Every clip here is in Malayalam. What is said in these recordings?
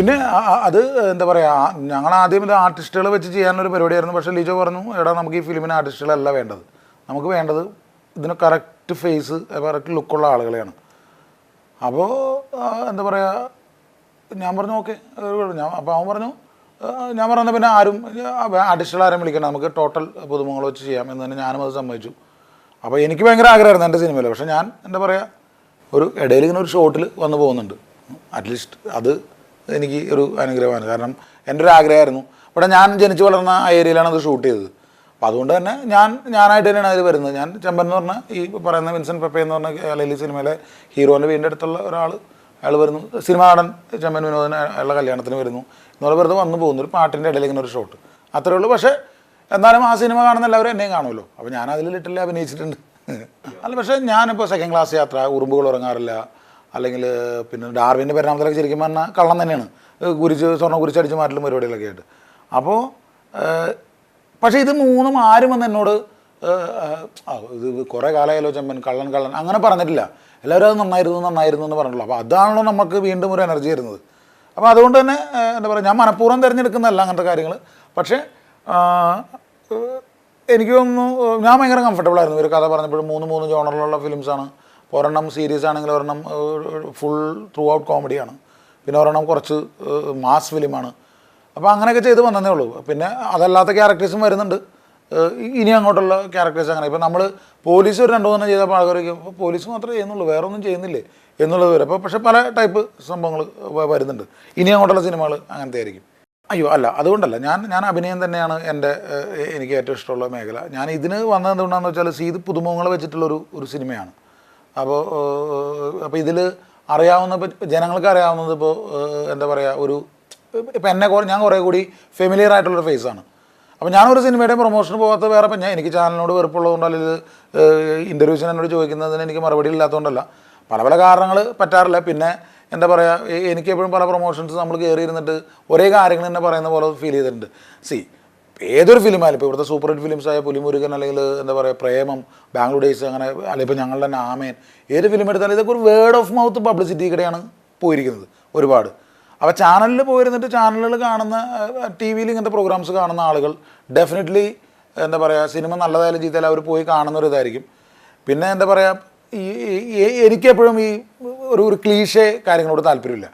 പിന്നെ അത് എന്താ പറയുക, ഞങ്ങൾ ആദ്യം ഇത് ആർട്ടിസ്റ്റുകളെ വെച്ച് ചെയ്യാനൊരു പരിപാടിയായിരുന്നു. പക്ഷേ ലിജോ പറഞ്ഞു, എടാ നമുക്ക് ഈ ഫിലിമിന് ആർട്ടിസ്റ്റുകളല്ല വേണ്ടത്, നമുക്ക് വേണ്ടത് ഇതിന് കറക്റ്റ് ഫേസ് കറക്റ്റ് ലുക്കുള്ള ആളുകളെയാണ്. അപ്പോൾ എന്താ പറയുക, ഞാൻ പറഞ്ഞു ഓക്കെ. അപ്പോൾ അവൻ പറഞ്ഞു, ഞാൻ പറഞ്ഞത് പിന്നെ ആരും ആർട്ടിസ്റ്റുകൾ ആരും വിളിക്കണം, നമുക്ക് ടോട്ടൽ പുതുമുഖങ്ങൾ വെച്ച് ചെയ്യാം എന്ന് തന്നെ ഞാനും അത് സമ്മതിച്ചു. അപ്പോൾ എനിക്ക് ഭയങ്കര ആഗ്രഹമായിരുന്നു എൻ്റെ സിനിമയിൽ. പക്ഷേ ഞാൻ എന്താ പറയുക, ഒരു ഇടയിൽ ഇങ്ങനെ ഒരു ഷോട്ടിൽ വന്നു പോകുന്നുണ്ട്. അറ്റ്ലീസ്റ്റ് അത് എനിക്ക് ഒരു അനുഗ്രഹമാണ്. കാരണം എൻ്റെ ഒരു ആഗ്രഹമായിരുന്നു. ഇവിടെ ഞാൻ ജനിച്ചു വളർന്ന ആ ഏരിയയിലാണ് അത് ഷൂട്ട് ചെയ്തത്. അപ്പോൾ അതുകൊണ്ട് തന്നെ ഞാനായിട്ട് തന്നെയാണ് അതിൽ വരുന്നത്. ഞാൻ ചെമ്പൻ എന്ന് പറഞ്ഞ ഈ പറയുന്ന വിൻസെൻ്റ് പെപ്പെ എന്ന് പറഞ്ഞ അല്ലെങ്കിൽ സിനിമയിലെ ഹീറോൻ്റെ വീടിൻ്റെ അടുത്തുള്ള ഒരാൾ, അയാൾ വരുന്നു, സിനിമ നടൻ ചെമ്പൻ വിനോദന് അയാളുടെ കല്യാണത്തിന് വരുന്നു എന്നുള്ള വെറുതെ വന്നു പോകുന്നു, ഒരു പാട്ടിൻ്റെ ഇടയിൽ ഇങ്ങനെ ഒരു ഷോട്ട്, അത്രേ ഉള്ളൂ. പക്ഷേ എന്നാലും ആ സിനിമ കാണുന്ന എല്ലാവരും എന്നെയും കാണുമല്ലോ. അപ്പോൾ ഞാൻ അതിൽ ലിറ്റിൽ അഭിനയിച്ചിട്ടുണ്ട്. അല്ല, പക്ഷേ ഞാനിപ്പോൾ സെക്കൻഡ് ക്ലാസ് യാത്ര, ഉറുമ്പുകൾ ഉറങ്ങാറില്ല, അല്ലെങ്കിൽ പിന്നെ ഡാർവിൻ്റെ പരിണാമത്തിലൊക്കെ ശരിക്കും പറഞ്ഞാൽ കള്ളം തന്നെയാണ്, സ്വർണ്ണം കുരിച്ചടിച്ച് മാറ്റലും പരിപാടികളൊക്കെ ആയിട്ട്. അപ്പോൾ പക്ഷേ ഇത് മൂന്നും ആരും വന്ന് എന്നോട് ഇത് കുറേ കാലമായാലോ ചെമ്പൻ കള്ളൻ അങ്ങനെ പറഞ്ഞിട്ടില്ല. എല്ലാവരും അത് നന്നായിരുന്നു എന്ന് പറഞ്ഞിട്ടുള്ളൂ. അപ്പോൾ അതാണല്ലോ നമുക്ക് വീണ്ടും ഒരു എനർജി വരുന്നത്. അപ്പോൾ അതുകൊണ്ട് തന്നെ എന്താ പറയുക, ഞാൻ മനഃപൂർവ്വം തിരഞ്ഞെടുക്കുന്നതല്ല അങ്ങനത്തെ കാര്യങ്ങൾ. പക്ഷേ എനിക്ക് തോന്നുന്നു ഞാൻ ഭയങ്കര കംഫർട്ടബിളായിരുന്നു. ഒരു കഥ പറഞ്ഞപ്പോഴും മൂന്ന് ജോണറിലുള്ള ഫിലിംസാണ്. ഒരെണ്ണം സീരീസ് ആണെങ്കിൽ ഒരെണ്ണം ഫുൾ ത്രൂ ഔട്ട് കോമഡിയാണ്, പിന്നെ ഒരെണ്ണം കുറച്ച് മാസ് ഫിലിമാണ്. അപ്പോൾ അങ്ങനെയൊക്കെ ചെയ്ത് വന്നതേ ഉള്ളൂ. പിന്നെ അതല്ലാത്ത ക്യാരക്ടേഴ്സും വരുന്നുണ്ട്, ഇനി അങ്ങോട്ടുള്ള ക്യാരക്ടേഴ്സ്. അങ്ങനെ ഇപ്പോൾ നമ്മൾ പോലീസ് ഒരു 2-3 ചെയ്തപ്പോൾ ആൾക്കാർക്ക് അപ്പോൾ പോലീസ് മാത്രമേ ചെയ്യുന്നുള്ളൂ, വേറെ ഒന്നും ചെയ്യുന്നില്ലേ എന്നുള്ളത് വരെ. അപ്പോൾ പക്ഷേ പല ടൈപ്പ് സംഭവങ്ങൾ വരുന്നുണ്ട്. ഇനി അങ്ങോട്ടുള്ള സിനിമകൾ അങ്ങനത്തെ ആയിരിക്കും. അയ്യോ അല്ല, അതുകൊണ്ടല്ല, ഞാൻ അഭിനയം തന്നെയാണ് എനിക്ക് ഏറ്റവും ഇഷ്ടമുള്ള മേഖല. ഞാൻ ഇതിന് വന്നത് എന്തുകൊണ്ടാണെന്ന് വെച്ചാൽ ഇത് പുതുമുഖങ്ങളെ വെച്ചിട്ടുള്ളൊരു സിനിമയാണ്. അപ്പോൾ ഇതിൽ അറിയാവുന്ന, ജനങ്ങൾക്ക് അറിയാവുന്നത് ഇപ്പോൾ എന്താ പറയുക, ഇപ്പം ഞാൻ കുറേ കൂടി ഫെമിലിയർ ആയിട്ടുള്ളൊരു ഫേസാണ്. അപ്പോൾ ഞാനൊരു സിനിമയുടെ പ്രൊമോഷന് പോകാത്ത വേറെ, ഇപ്പം എനിക്ക് ചാനലിനോട് വെറുപ്പുള്ളതുകൊണ്ട് അല്ലെങ്കിൽ ഇൻ്റർവ്യൂസിന് എന്നോട് ചോദിക്കുന്നതിന് എനിക്ക് മറുപടി ഇല്ലാത്തതുകൊണ്ടല്ല, പല കാരണങ്ങൾ പറ്റാറില്ല. പിന്നെ എന്താ പറയുക, എനിക്ക് എപ്പോഴും പല പ്രൊമോഷൻസ് നമ്മൾ കയറി ഇരുന്നിട്ട് ഒരേ കാര്യങ്ങൾ തന്നെ പറയുന്ന പോലെ ഫീൽ ചെയ്തിട്ടുണ്ട്. ഏതൊരു ഫിലിമായാലും, ഇപ്പോൾ ഇവിടുത്തെ സൂപ്പർ ഹിറ്റ് ഫിലിംസായ പുലിമുരുകൻ, അല്ലെങ്കിൽ എന്താ പറയുക പ്രേമം, ബാംഗ്ലൂർ ഡേയ്സ്, അങ്ങനെ അല്ലെങ്കിൽ ഇപ്പോൾ ഞങ്ങളുടെ തന്നെ ആമേൻ, ഏത് ഫിലിം എടുത്താലും ഇതൊക്കെ ഒരു വേർഡ് ഓഫ് മൗത്ത് പബ്ലിസിറ്റി കൂടെയാണ് പോയിരിക്കുന്നത് ഒരുപാട്. അപ്പോൾ ചാനലിൽ പോയിരുന്നിട്ട് ചാനലുകൾ കാണുന്ന, ടി വിയിൽ ഇങ്ങനത്തെ പ്രോഗ്രാംസ് കാണുന്ന ആളുകൾ ഡെഫിനറ്റ്ലി എന്താ പറയുക, സിനിമ നല്ലതായാലും ചീത്തയായാലും അവർ പോയി കാണുന്നൊരിതായിരിക്കും. പിന്നെ എന്താ പറയുക, എനിക്കെപ്പോഴും ഒരു ക്ലീഷേ കാര്യങ്ങളോട് താല്പര്യമില്ല.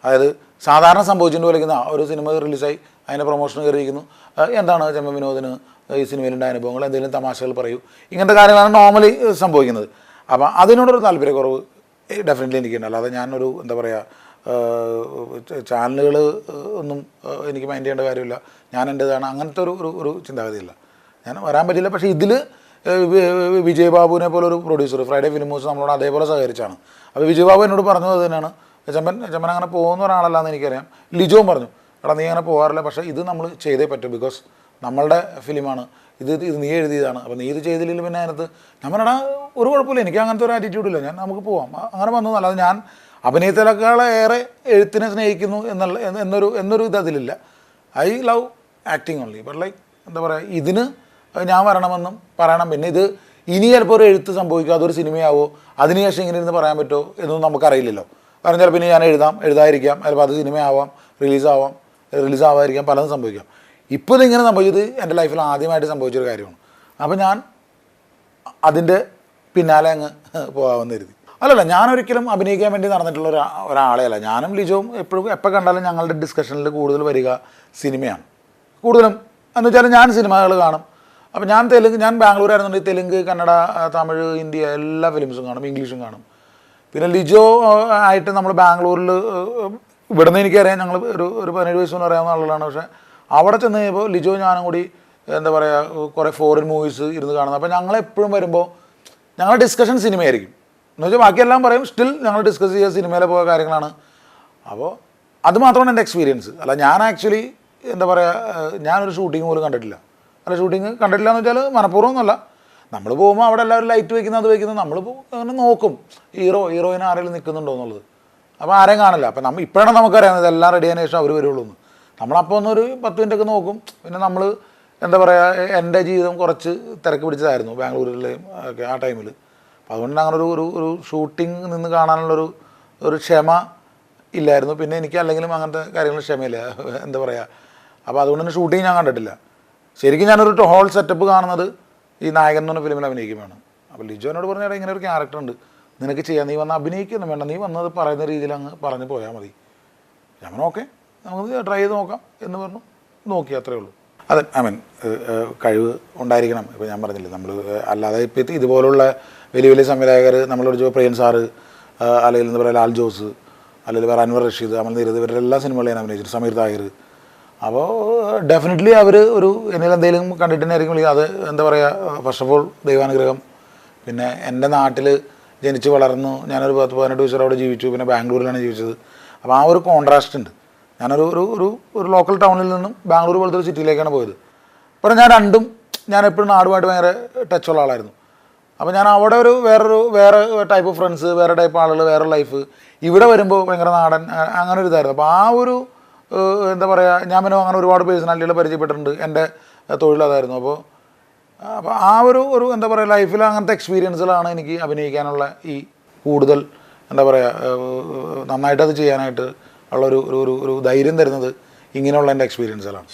അതായത് സാധാരണ സംഭവിച്ചുകൊണ്ട് വിളിക്കുന്ന ഒരു സിനിമ റിലീസായി അതിൻ്റെ പ്രൊമോഷൻ കയറിയിരിക്കുന്നു, എന്താണ് ചെമ്പൻ വിനോദിന് ഈ സിനിമയിലുണ്ടായ അനുഭവങ്ങൾ, എന്തെങ്കിലും തമാശകൾ പറയൂ, ഇങ്ങനത്തെ കാര്യങ്ങളാണ് നോർമലി സംഭവിക്കുന്നത്. അപ്പോൾ അതിനോടൊരു താല്പര്യക്കുറവ് ഡെഫിനറ്റ്ലി എനിക്കുണ്ട്. അല്ലാതെ ഞാനൊരു എന്താ പറയുക, ചാനലുകൾ ഒന്നും എനിക്ക് മൈൻഡ് ചെയ്യേണ്ട കാര്യമില്ല, ഞാൻ എൻ്റേതാണ്, അങ്ങനത്തെ ഒരു ചിന്താഗതിയില്ല. ഞാൻ വരാൻ പറ്റില്ല. പക്ഷേ ഇതിൽ വിജയ് ബാബുവിനെ പോലെ ഒരു പ്രൊഡ്യൂസർ, ഫ്രൈഡേ ഫിലിം ഹൗസ് നമ്മളോട് അതേപോലെ സഹകരിച്ചാണ്. അപ്പോൾ വിജയ് ബാബു എന്നോട് പറഞ്ഞത് അത് തന്നെയാണ്, ചെമ്പൻ അങ്ങനെ പോകുന്ന ഒരാളല്ല എന്ന് എനിക്കറിയാം. ലിജോവും പറഞ്ഞു, എടാ നീ അങ്ങനെ പോകാറില്ല, പക്ഷേ ഇത് നമ്മൾ ചെയ്തേ പറ്റും, ബിക്കോസ് നമ്മളുടെ ഫിലിമാണ്, ഇത് നീ എഴുതിയതാണ്, അപ്പോൾ നീ ഇത് ചെയ്തില്ലെങ്കിൽ പിന്നെ അതിനകത്ത് നമ്മളെടാ ഒരു കുഴപ്പമില്ല, എനിക്ക് അങ്ങനത്തെ ഒരു ആറ്റിറ്റ്യൂഡില്ല, നമുക്ക് പോവാം, അങ്ങനെ വന്നു. അല്ലാതെ ഞാൻ അഭിനയത്തിനേക്കാളേറെ എഴുത്തിനെ സ്നേഹിക്കുന്നു എന്നൊരു ഇതിലില്ല. I love acting only. But like എന്താ പറയുക, ഇതിന് ഞാൻ വരണമെന്നും പറയണം. പിന്നെ ഇത് ഇനി ചിലപ്പോൾ ഒരു എഴുത്ത് സംഭവിക്കുക, അതൊരു സിനിമയാവോ, അതിനുശേഷം ഇങ്ങനെ ഇരുന്ന് പറയാൻ പറ്റുമോ എന്നൊന്നും നമുക്കറിയില്ലല്ലോ. കാരണം ചിലപ്പോൾ ഇനി ഞാൻ എഴുതാതിരിക്കാം, ചിലപ്പോൾ അത് സിനിമയാവാം, റിലീസാവാതിരിക്കാം, പലതും സംഭവിക്കാം. ഇപ്പോൾ ഇതിങ്ങനെ സംഭവിച്ചത് എൻ്റെ ലൈഫിൽ ആദ്യമായിട്ട് സംഭവിച്ചൊരു കാര്യമാണ്. അപ്പോൾ ഞാൻ അതിൻ്റെ പിന്നാലെ അങ്ങ് പോകാമെന്ന് കരുതി. അല്ലല്ല, ഞാനൊരിക്കലും അഭിനയിക്കാൻ വേണ്ടി നടന്നിട്ടുള്ള ഒരാളെയല്ല. ഞാനും ലിജോവും എപ്പോൾ കണ്ടാലും ഞങ്ങളുടെ ഡിസ്കഷനിൽ കൂടുതൽ വരിക സിനിമയാണ് കൂടുതലും. എന്ന് വെച്ചാൽ ഞാൻ സിനിമകൾ കാണും. അപ്പോൾ ഞാൻ ബാംഗ്ലൂർ ആയിരുന്നുണ്ടെങ്കിൽ തെലുങ്ക്, കന്നഡ, തമിഴ്, ഹിന്ദി എല്ലാ ഫിലിംസും കാണും, ഇംഗ്ലീഷും കാണും. പിന്നെ ലിജോ ആയിട്ട് നമ്മൾ ബാംഗ്ലൂരിൽ ഇവിടെ നിന്ന് എനിക്കറിയാം, ഞങ്ങൾ ഒരു 17 വയസ്സൊന്നും അറിയാവുന്ന ആളുകളാണ്. പക്ഷേ അവിടെ ചെന്ന് കഴിയുമ്പോൾ ലിജോ ഞാനും കൂടി എന്താ പറയുക കുറേ ഫോറിൻ മൂവീസ് ഇരുന്ന് കാണുന്നത്. അപ്പോൾ ഞങ്ങളെപ്പോഴും വരുമ്പോൾ ഞങ്ങളുടെ ഡിസ്കഷൻ സിനിമയായിരിക്കും. എന്ന് വെച്ചാൽ ബാക്കിയെല്ലാം പറയും, സ്റ്റിൽ ഞങ്ങൾ ഡിസ്കസ് ചെയ്യുക സിനിമയിലെ പോയ കാര്യങ്ങളാണ്. അപ്പോൾ അത് മാത്രമാണ് എൻ്റെ എക്സ്പീരിയൻസ്. അല്ല, ഞാൻ ആക്ച്വലി എന്താ പറയുക, ഞാനൊരു ഷൂട്ടിങ് പോലും കണ്ടിട്ടില്ല. ഷൂട്ടിങ് കണ്ടിട്ടില്ല എന്ന് വെച്ചാൽ മനഃപൂർവ്വമൊന്നുമല്ല. നമ്മൾ പോകുമ്പോൾ അവിടെ എല്ലാവരും ലൈറ്റ് വയ്ക്കുന്നത് അത് വയ്ക്കുന്നത് നമ്മൾ അങ്ങനെ നോക്കും, ഹീറോയിൻ ആരെങ്കിലും നിൽക്കുന്നുണ്ടോ എന്നുള്ളത്. അപ്പോൾ ആരെയും കാണില്ല. അപ്പോൾ ഇപ്പോഴാണ് നമുക്കറിയാം ഇതെല്ലാം റെഡി ആയതിനു ശേഷം അവർ വരുള്ളൂ എന്ന്. നമ്മളപ്പോൾ ഒന്നൊരു 10 മിനിറ്റൊക്കെ നോക്കും. പിന്നെ നമ്മൾ എന്താ പറയുക, എൻ്റെ ജീവിതം കുറച്ച് തിരക്ക് പിടിച്ചതായിരുന്നു ബാംഗ്ലൂരിലെയും ഒക്കെ ആ ടൈമിൽ. അപ്പോൾ അതുകൊണ്ട് അങ്ങനെ ഒരു ഷൂട്ടിങ് നിന്ന് കാണാനുള്ളൊരു ക്ഷമ ഇല്ലായിരുന്നു. പിന്നെ എനിക്ക് അല്ലെങ്കിലും അങ്ങനത്തെ കാര്യങ്ങൾ ക്ഷമയില്ല, എന്താ പറയുക. അപ്പോൾ അതുകൊണ്ട് തന്നെ ഷൂട്ടിങ് ഞാൻ കണ്ടിട്ടില്ല. ശരിക്കും ഞാനൊരു ഹോൾ സെറ്റപ്പ് കാണുന്നത് ഈ നായകൻ എന്ന് പറഞ്ഞ ഫിലിമിൽ അഭിനയിക്കുമ്പോഴാണ്. അപ്പോൾ ലിജോ എന്നോട് പറഞ്ഞാൽ ഇങ്ങനെ ഒരു ക്യാരക്ടർ ഉണ്ട്, നിനക്ക് ചെയ്യാം, നീ വന്ന് അഭിനയിക്കൊന്നും വേണ്ട, നീ വന്നത് പറയുന്ന രീതിയിൽ അങ്ങ് പറഞ്ഞു പോയാൽ മതി. ഞാൻ പറഞ്ഞു ഓക്കെ, നമുക്ക് ട്രൈ ചെയ്ത് നോക്കാം എന്ന് പറഞ്ഞു. നോക്കി, അത്രേ ഉള്ളൂ. അതെ, ഐ മീൻ കഴിവ് ഉണ്ടായിരിക്കണം. ഇപ്പോൾ ഞാൻ പറഞ്ഞില്ലേ, നമ്മൾ അല്ലാതെ ഇപ്പോൾ ഇതുപോലുള്ള വലിയ വലിയ സംവിധായകർ നമ്മളോട് പ്രിയൻ സാറ്, അല്ലെങ്കിൽ എന്താ പറയുക ലാൽ ജോസ്, അല്ലെങ്കിൽ വേറെ അൻവർ റഷീദ്, അമൽ നീരദ്, ഇവരുടെ എല്ലാ സിനിമകളും ഞാൻ അഭിനയിച്ചിട്ട്, സമീർ താഹിർ. അപ്പോൾ ഡെഫിനറ്റ്ലി അവർ ഒരു എന്നിൽ എന്തെങ്കിലും കണ്ടിട്ടുണ്ടായിരിക്കും. അത് എന്താ പറയുക, ഫസ്റ്റ് ഓഫ് ഓൾ ദൈവാനുഗ്രഹം. പിന്നെ എൻ്റെ നാട്ടിൽ ജനിച്ച് വളർന്നു, ഞാനൊരു 18 വർഷം അവിടെ ജീവിച്ചു, പിന്നെ ബാംഗ്ലൂരിലാണ് ജീവിച്ചത്. അപ്പോൾ ആ ഒരു കോൺട്രാസ്റ്റ് ഉണ്ട്. ഞാനൊരു ഒരു ഒരു ഒരു ലോക്കൽ ടൗണിൽ നിന്നും ബാംഗ്ലൂർ പോലത്തെ ഒരു സിറ്റിയിലേക്കാണ് പോയത്. അപ്പോൾ ഞാൻ രണ്ടും, ഞാൻ എപ്പോഴും നാടുമായിട്ട് ഭയങ്കര ടച്ചുള്ള ആളായിരുന്നു. അപ്പോൾ ഞാൻ അവിടെ വേറെ ടൈപ്പ് ഓഫ് ഫ്രണ്ട്സ്, വേറെ ടൈപ്പ് ആളുകൾ, വേറെ ലൈഫ്. ഇവിടെ വരുമ്പോൾ ഭയങ്കര നാടൻ, അങ്ങനെ ഒരു ഇതായിരുന്നു. അപ്പോൾ ആ ഒരു എന്താ പറയുക, ഞാൻ പിന്നെ അങ്ങനെ ഒരുപാട് പേഴ്സണാലിറ്റികൾ പരിചയപ്പെട്ടിട്ടുണ്ട്. എൻ്റെ തൊഴിൽ അതായിരുന്നു. അപ്പോൾ ആ ഒരു എന്താ പറയുക, ലൈഫിൽ അങ്ങനത്തെ എക്സ്പീരിയൻസുകളാണ് എനിക്ക് അഭിനയിക്കാനുള്ള ഈ കൂടുതൽ എന്താ പറയുക, നന്നായിട്ടത് ചെയ്യാനായിട്ട് ഉള്ള ഒരു ധൈര്യം തരുന്നത് ഇങ്ങനെയുള്ള എൻ്റെ എക്സ്പീരിയൻസുകളാണ്.